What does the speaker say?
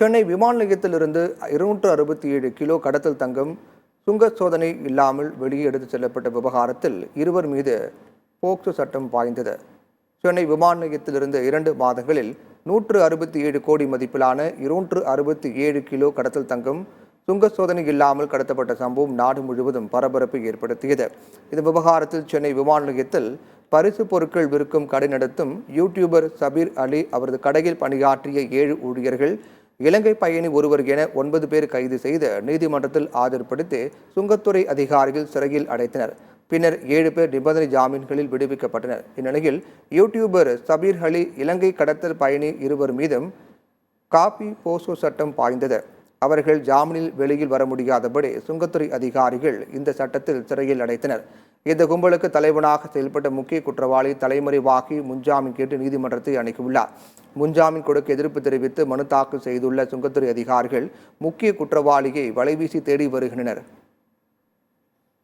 சென்னை விமான நிலையத்திலிருந்து 267 கிலோ கடத்தல் தங்கம் சுங்க சோதனை இல்லாமல் வெளியே எடுத்துச் செல்லப்பட்ட விவகாரத்தில் இருவர் மீது போக்சோ சட்டம் பாய்ந்தது. சென்னை விமான நிலையத்திலிருந்து 2 மாதங்களில் 167 கோடி மதிப்பிலான 267 கிலோ கடத்தல் தங்கம் சுங்க சோதனை இல்லாமல் கடத்தப்பட்ட சம்பவம் நாடு முழுவதும் பரபரப்பை ஏற்படுத்தியது. இந்த விவகாரத்தில் சென்னை விமான நிலையத்தில் பரிசு பொருட்கள் விற்கும் கடை நடத்தும் யூடியூபர் சபீர் அலி, அவரது கடையில் பணியாற்றிய 7 ஊழியர்கள், இலங்கை பயணி ஒருவர் என 9 பேர் கைது செய்து நீதிமன்றத்தில் ஆஜர்படுத்தி சுங்கத்துறை அதிகாரிகள் சிறையில் அடைத்தனர். பின்னர் 7 பேர் நிபந்தனை ஜாமீன்களில் விடுவிக்கப்பட்டனர். இந்நிலையில் யூடியூபர் சபீர் அலி, இலங்கை கடத்தல் பயணி இருவர் மீதும் காப்பி போக்சோ சட்டம் பாய்ந்தது. அவர்கள் ஜாமீனில் வெளியில் வர முடியாதபடி சுங்கத்துறை அதிகாரிகள் இந்த சட்டத்தில் சிறையில் அடைத்தனர். இந்த கும்பலுக்கு தலைவனாக செயல்பட்ட முக்கிய குற்றவாளி தலைமறைவாகி முன்ஜாமீன் கேட்டு நீதிமன்றத்தை அணுகியுள்ளார். முன்ஜாமீன் கொடுக்க எதிர்ப்பு தெரிவித்து மனு தாக்கல் செய்துள்ள சுங்கத்துறை அதிகாரிகள் முக்கிய குற்றவாளியை வலைவீசி தேடி வருகின்றனர்.